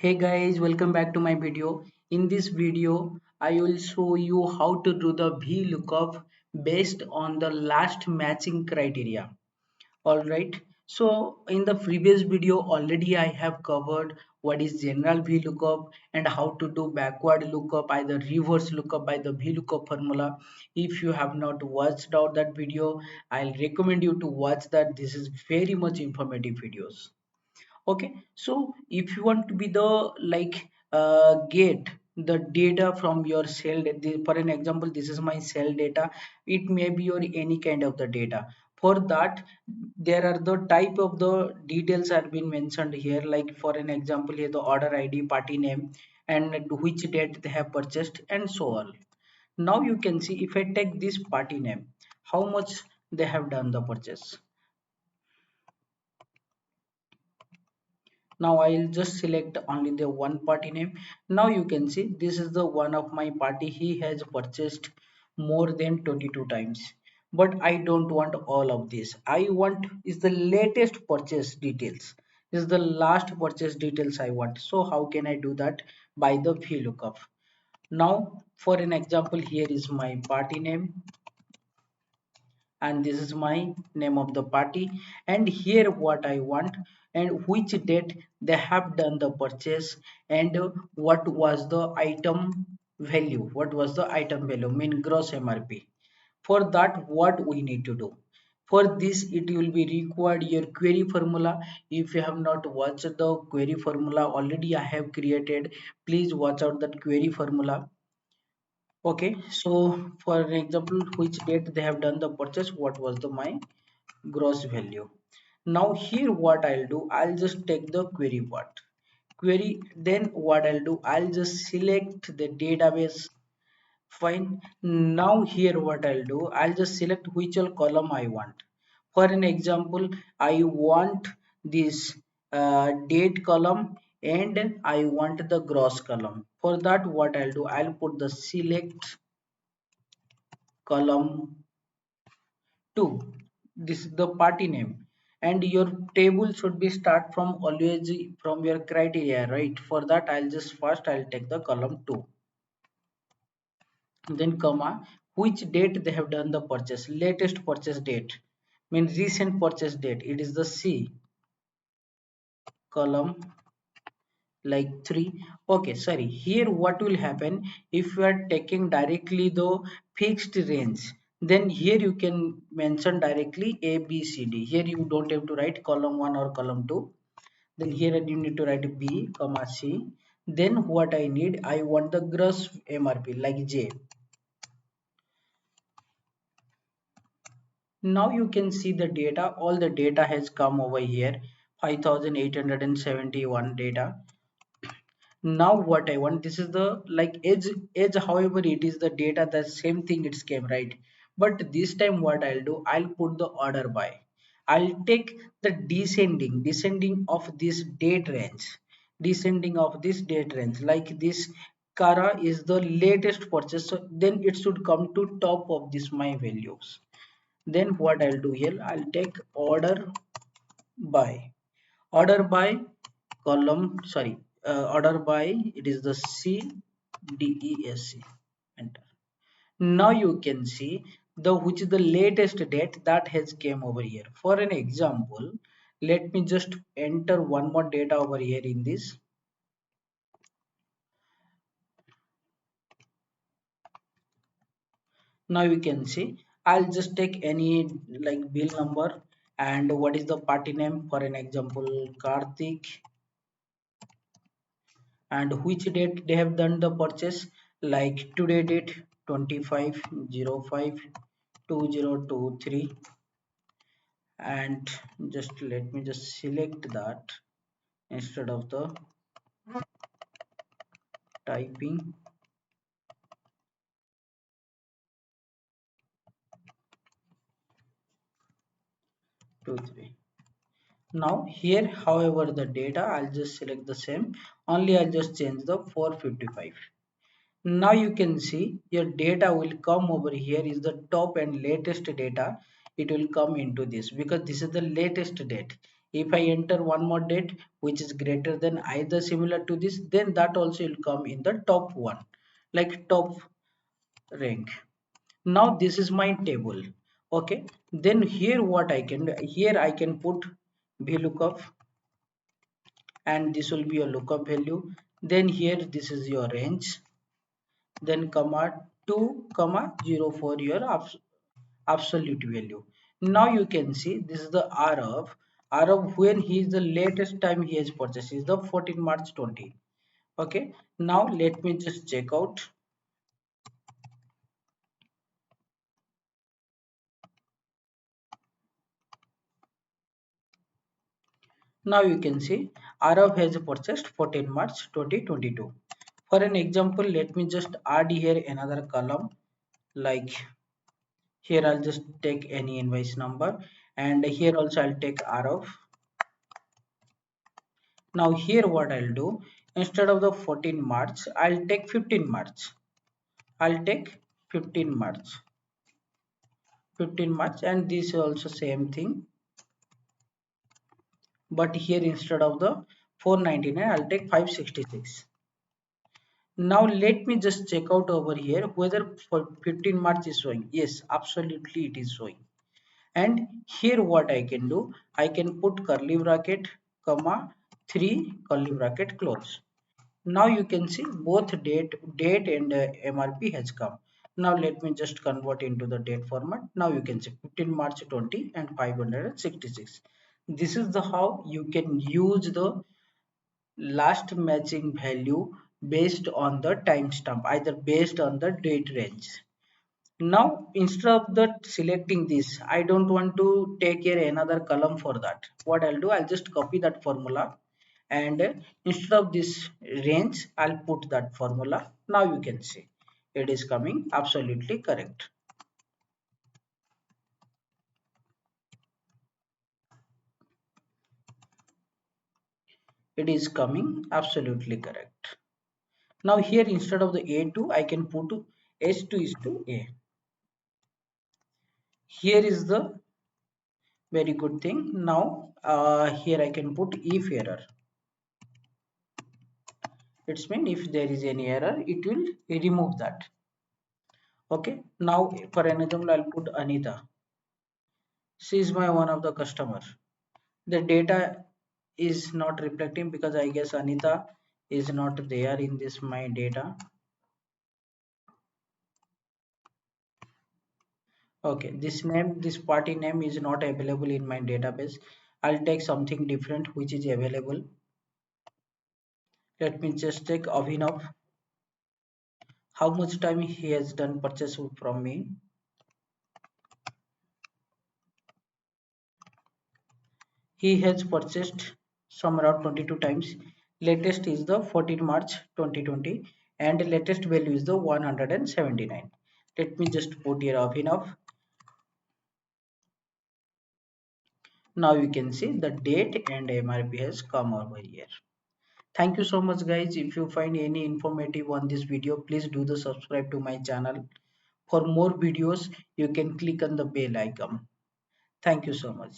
Hey guys, welcome back to my video. In this video, I will show you how to do the VLOOKUP based on the last matching criteria. Alright, so in the previous video already I have covered what is general VLOOKUP and how to do backward lookup, either reverse lookup by the VLOOKUP formula. If you have not watched out that video, I'll recommend you to watch that. This is very much informative videos. Okay, so if you want to be the get the data from your for an example, this is my cell data. It may be your any kind of the data. For that, there are the type of the details are been mentioned here, like for an example here, the order id, party name, and at which date they have purchased, and so on. Now you can see, if I take this party name, how much they have done the purchase. Now I'll just select only the one party name. Now you can see this is the one of my party. He has purchased more than 22 times, but I don't want all of this. I want is the latest purchase details. This is the last purchase details I want. So how can I do that? By the VLOOKUP. Now for an example, here is my party name, and this is my name of the party, and here what I want, and which date they have done the purchase, and what was the item value, mean gross MRP. For that, what we need to do, for this it will be required your query formula. If you have not watched the query formula already, I have created. Please watch out that query formula. Okay, so for an example, which date they have done the purchase, what was the my gross value. Now here what I'll do, I'll just take the query part. Query, then what I'll do, I'll just select the database. Fine. Now here what I'll do, I'll just select which all column I want. For an example, I want this date column, and I want the gross column. For that, what I'll do, I'll put the select column 2. This is the party name, and your table should be start from always from your criteria, right? For that, I'll take the column 2, then comma, which date they have done the purchase, latest purchase date, means recent purchase date, it is the C, column like 3. Okay, sorry, here what will happen, if you are taking directly the fixed range, then here you can mention directly A B C D. Here you don't have to write column 1 or column 2. Then here you need to write B comma C. Then what I need, I want the gross MRP like J. Now you can see the data, all the data has come over here, 5871 data. Now what I want, this is the like edge, however it is the data, the same thing it's came, right? But this time what I'll do, I'll put the order by. I'll take the descending of this date range, descending of this date range, like this Kara is the latest purchase, so then it should come to top of this my values. Then what I'll do here, I'll take order by column, sorry, order by, it is the CDESC, enter. Now you can see the which is the latest date that has came over here. For an example, let me just enter one more data over here in this. Now you can see, I'll just take any like bill number, and what is the party name, for an example Karthik, and which date they have done the purchase, like today date 25/05/2023, and just let me just select that instead of the typing 23. Now here, however, the data I'll just select the same, only I'll just change the 455. Now you can see your data will come over here, is the top and latest data. It will come into this because this is the latest date. If I enter one more date which is greater than either similar to this, then that also will come in the top one, like top rank. Now this is my table. Okay, then here what I can do, here I can put vlookup, and this will be your lookup value. Then here this is your range, then comma 2 comma 0 for your absolute value. Now you can see this is the r of when he is the latest time he has purchased is the 14 March 20. Okay, now let me just check out. Now you can see Arav has purchased 14 March 2022. For an example, let me just add here another column, like here I'll just take any invoice number, and here also I'll take Arav. Now here what I'll do, instead of the 14 March, I'll take 15 March. I'll take 15 March. 15 March, and this is also same thing. But here instead of the 499, I'll take 566. Now let me just check out over here whether for 15 March is showing. Yes, absolutely it is showing. And here what I can do, I can put curly bracket, comma, 3 curly bracket close. Now you can see both date and MRP has come. Now let me just convert into the date format. Now you can see 15 March 20 and 566. This is the how you can use the last matching value based on the timestamp, either based on the date range. Now instead of that selecting this, I don't want to take here another column for that. What I'll do, I'll just copy that formula, and instead of this range I'll put that formula. Now you can see it is coming absolutely correct. It is coming absolutely correct. Now here instead of the A2 I can put S2 is to A. Here is the very good thing. Now here I can put if error. It's mean if there is any error it will remove that. Okay, now for an example I'll put Anita. She is my one of the customer. The data is not reflecting because I guess Anita is not there in this my data. Okay, this name, this party name is not available in my database. I'll take something different which is available. Let me just take Avinav. How much time he has done purchase from me? He has purchased some around 22 times. Latest is the 14 March 2020 and latest value is the 179. Let me just put here Abhinav. Now you can see the date and MRP has come over here. Thank you so much guys. If you find any informative on this video, please do the subscribe to my channel. For more videos, you can click on the bell icon. Thank you so much.